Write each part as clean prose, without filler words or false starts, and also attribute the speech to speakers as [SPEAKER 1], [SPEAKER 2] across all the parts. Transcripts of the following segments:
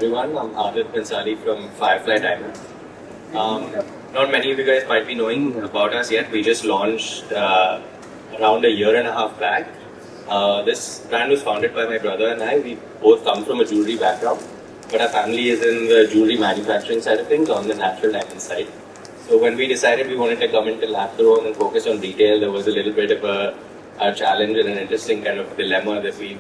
[SPEAKER 1] everyone. I'm Adit Bhansali from Firefly Diamonds. Not many of you guys might be knowing about us yet. We just launched around a year and a half back. This brand was founded by my brother and I. We both come from a jewelry background, but our family is in the jewelry manufacturing side of things, on the natural diamond side. So when we decided we wanted to come into lab grown and focus on retail, there was a little bit of a challenge and an interesting kind of dilemma that we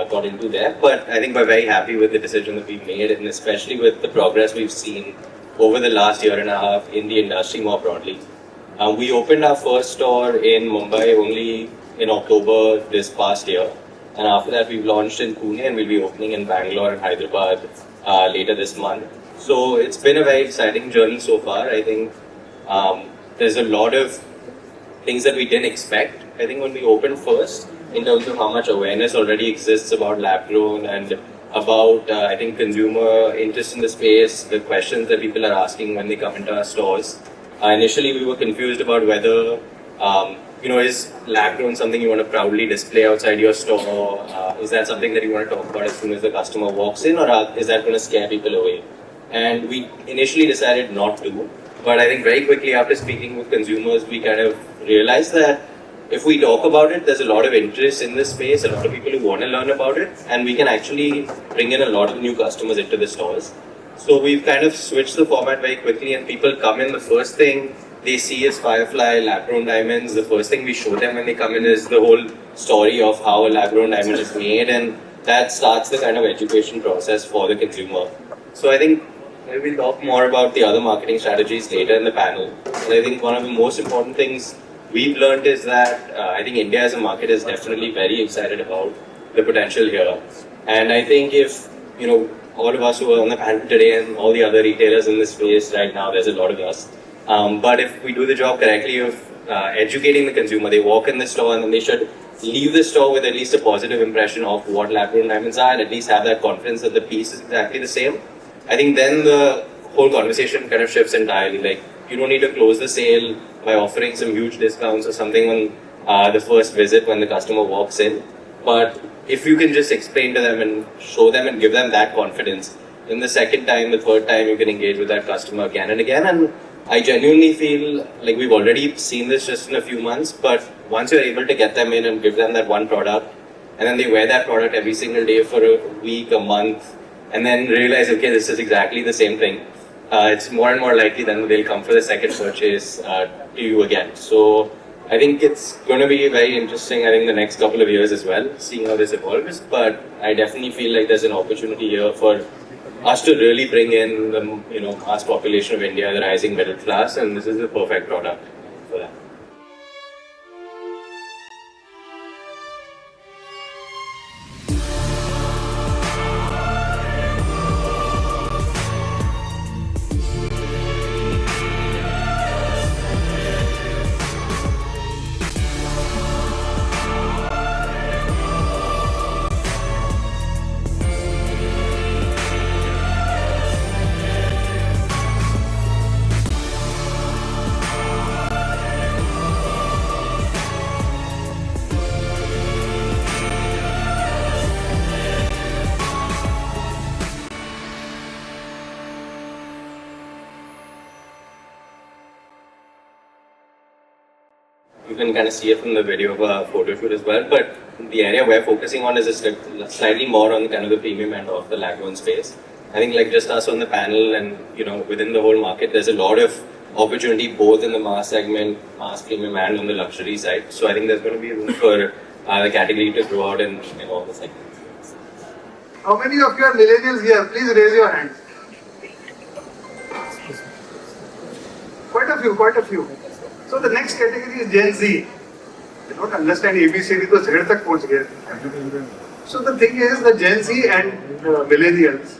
[SPEAKER 1] got into there. But I think we're very happy with the decision that we made, and especially with the progress we've seen over the last year and a half in the industry more broadly. We opened our first store in Mumbai only in October this past year, and after that we've launched in Pune and we'll be opening in Bangalore and Hyderabad later this month. So it's been a very exciting journey so far. I think there's a lot of things that we didn't expect. I think when we opened first, in terms of how much awareness already exists about lab grown and about I think consumer interest in the space, the questions that people are asking when they come into our stores. Initially we were confused about whether is lab grown something you want to proudly display outside your store? Is that something that you want to talk about as soon as the customer walks in, or is that going to scare people away? And we initially decided not to, but I think very quickly after speaking with consumers, we kind of realized that if we talk about it, there's a lot of interest in this space, a lot of people who want to learn about it, and we can actually bring in a lot of new customers into the stores. So we've kind of switched the format very quickly, and people come in, the first thing they see is Firefly lab-grown diamonds. The first thing we show them when they come in is the whole story of how a lab-grown diamond is made, and that starts the kind of education process for the consumer. So I think we'll talk more about the other marketing strategies later in the panel. But I think one of the most important things we've learned is that I think India as a market is definitely very excited about the potential here. And I think if, all of us who are on the panel today and all the other retailers in this space right now, there's a lot of us. But if we do the job correctly of educating the consumer, they walk in the store and then they should leave the store with at least a positive impression of what lab-grown diamonds are, and at least have that confidence that the piece is exactly the same. I think then the whole conversation kind of shifts entirely. Like, you don't need to close the sale by offering some huge discounts or something on the first visit when the customer walks in. But if you can just explain to them and show them and give them that confidence, then the second time, the third time, you can engage with that customer again and again. And I genuinely feel like we've already seen this just in a few months, but once you're able to get them in and give them that one product, and then they wear that product every single day for a week, a month, and then realize, okay, this is exactly the same thing, it's more and more likely then they'll come for the second purchase to you again. So I think it's going to be very interesting, I think, the next couple of years as well, seeing how this evolves. But I definitely feel like there's an opportunity here for us to really bring in the mass population of India, the rising middle class, and this is the perfect product for that. You can kind of see it from the video of our photo shoot as well, but the area we're focusing on is slightly more on kind of the premium end of the lab-grown space. I think like just us on the panel and within the whole market, there's a lot of opportunity both in the mass segment, mass premium, and on the luxury side. So I think there's going to be room for the category to grow out in all the segments.
[SPEAKER 2] How many of you are millennials here? Please raise your hands. Quite a few. So the next category is Gen Z. They don't understand ABCD, तो Z तक पहुंच गए. So the thing is, the Gen Z and millennials,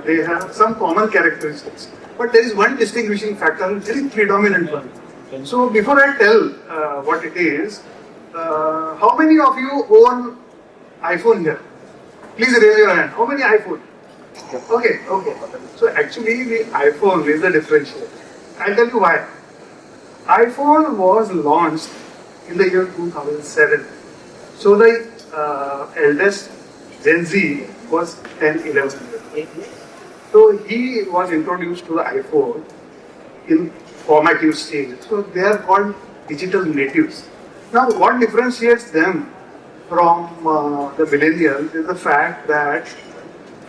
[SPEAKER 2] they have some common characteristics, but there is one distinguishing factor, very predominant one. So before I tell what it is, how many of you own iPhone here? Please raise your hand. How many iPhone? Okay. So actually, the iPhone is the differential. I'll tell you why. iPhone was launched in the year 2007. So the eldest Gen Z was 10, 11 years. So he was introduced to the iPhone in formative stage. So they are called digital natives. Now, what differentiates them from the millennials is the fact that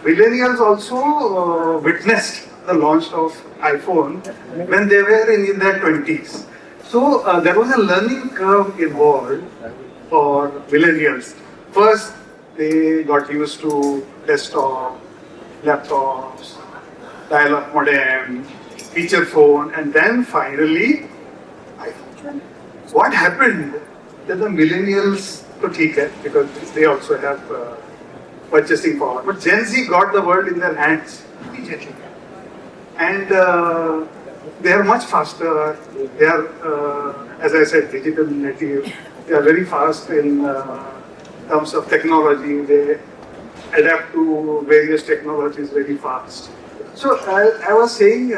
[SPEAKER 2] millennials also witnessed the launch of iPhone when they were in their 20s. So there was a learning curve involved for millennials. First, they got used to desktop, laptops, dial-up modem, feature phone, and then finally iPhone. What happened that the millennials, to take it because they also have purchasing power, but Gen Z got the world in their hands immediately, and they are much faster. They are, as I said, digital native. They are very fast in terms of technology. They adapt to various technologies very fast. So I was saying,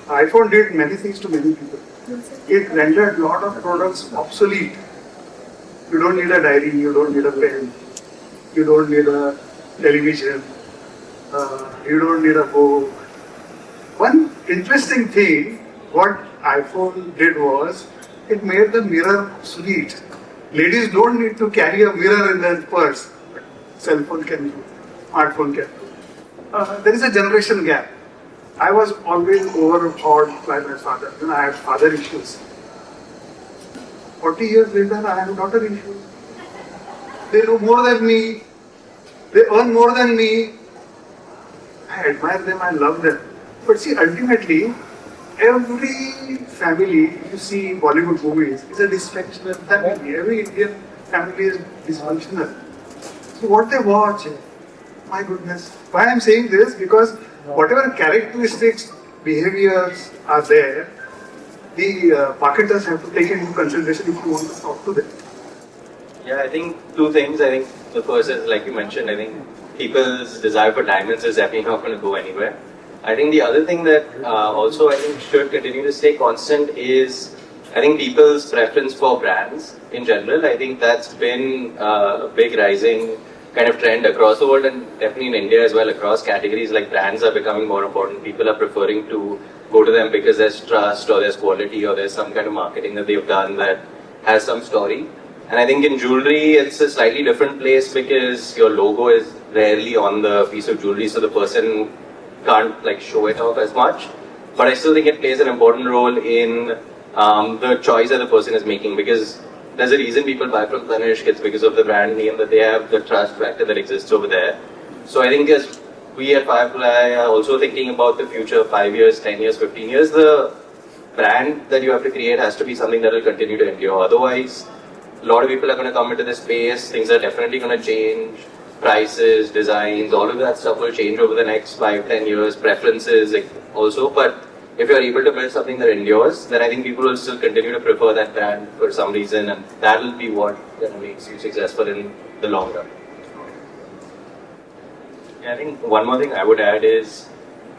[SPEAKER 2] iPhone did many things to many people. It rendered a lot of products obsolete. You don't need a diary, you don't need a pen, you don't need a television, you don't need a book. One interesting thing, what iPhone did was, it made the mirror obsolete. Ladies don't need to carry a mirror in their purse. Cell phone can do, smartphone can do. There is a generation gap. I was always overawed by my father. You know, I had father issues. 40 years later, I have daughter issues. They know more than me. They earn more than me. I admire them, I love them. But see, ultimately, every family you see in Bollywood movies is a dysfunctional family. Every Indian family is dysfunctional. So what they watch, my goodness. Why I'm saying this? Because whatever characteristics, behaviors are there, the marketers have to take into consideration if you want to talk to them.
[SPEAKER 1] Yeah, I think two things. I think the first is, like you mentioned, I think people's desire for diamonds is definitely not going to go anywhere. I think the other thing that also I think should continue to stay constant is, I think people's preference for brands in general. I think that's been a big rising kind of trend across the world and definitely in India as well, across categories. Like brands are becoming more important. People are preferring to go to them because there's trust or there's quality or there's some kind of marketing that they've done that has some story. And I think in jewelry, it's a slightly different place because your logo is rarely on the piece of jewelry, so the person can't like show it off as much. But I still think it plays an important role in the choice that the person is making, because there's a reason people buy from Tanishq. It's because of the brand name, that they have the trust factor that exists over there. So I think as we at Firefly are also thinking about the future, 5 years, 10 years, 15 years, the brand that you have to create has to be something that will continue to endure. Otherwise, a lot of people are going to come into this space, things are definitely going to change, prices, designs, all of that stuff will change over the next 5, 10 years, preferences also. But if you're able to build something that endures, then I think people will still continue to prefer that brand for some reason, and that will be what makes you successful in the long run. I think one more thing I would add is,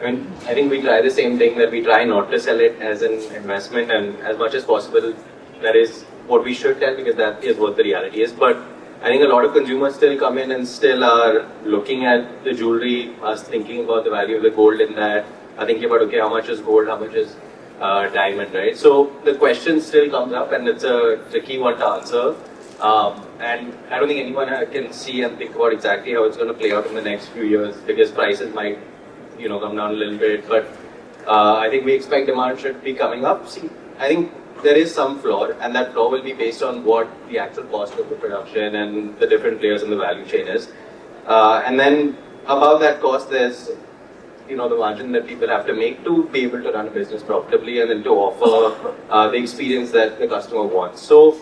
[SPEAKER 1] I think we try the same thing, that we try not to sell it as an investment, and as much as possible, that is what we should tell, because that is what the reality is. But I think a lot of consumers still come in and still are looking at the jewelry, us thinking about the value of the gold in that, are thinking about, okay, how much is gold, how much is diamond, right? So the question still comes up, and it's a tricky one to answer. And I don't think anyone can see and think about exactly how it's going to play out in the next few years, because prices might, come down a little bit. But I think we expect demand should be coming up. See, I think there is some floor, and that floor will be based on what the actual cost of the production and the different players in the value chain is. And then above that cost, there's the margin that people have to make to be able to run a business profitably and then to offer the experience that the customer wants. So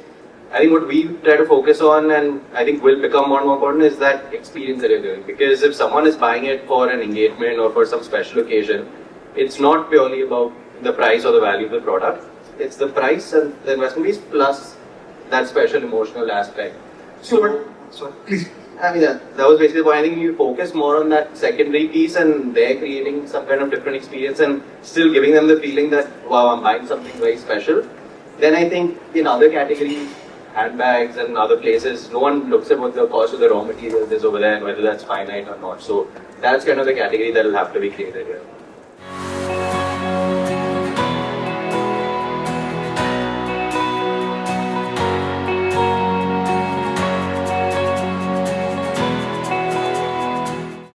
[SPEAKER 1] I think what we try to focus on, and I think will become more and more important, is that experience that you're doing. Because if someone is buying it for an engagement or for some special occasion, it's not purely about the price or the value of the product. It's the price and the investment piece plus that special emotional aspect. So,
[SPEAKER 2] please.
[SPEAKER 1] I mean, that was basically why I think you focus more on that secondary piece, and they're creating some kind of different experience and still giving them the feeling that, wow, I'm buying something very special. Then I think in other categories, handbags and other places, no one looks at what the cost of the raw materials is over there and whether that's finite or not. So that's kind of the category that will have to be created here.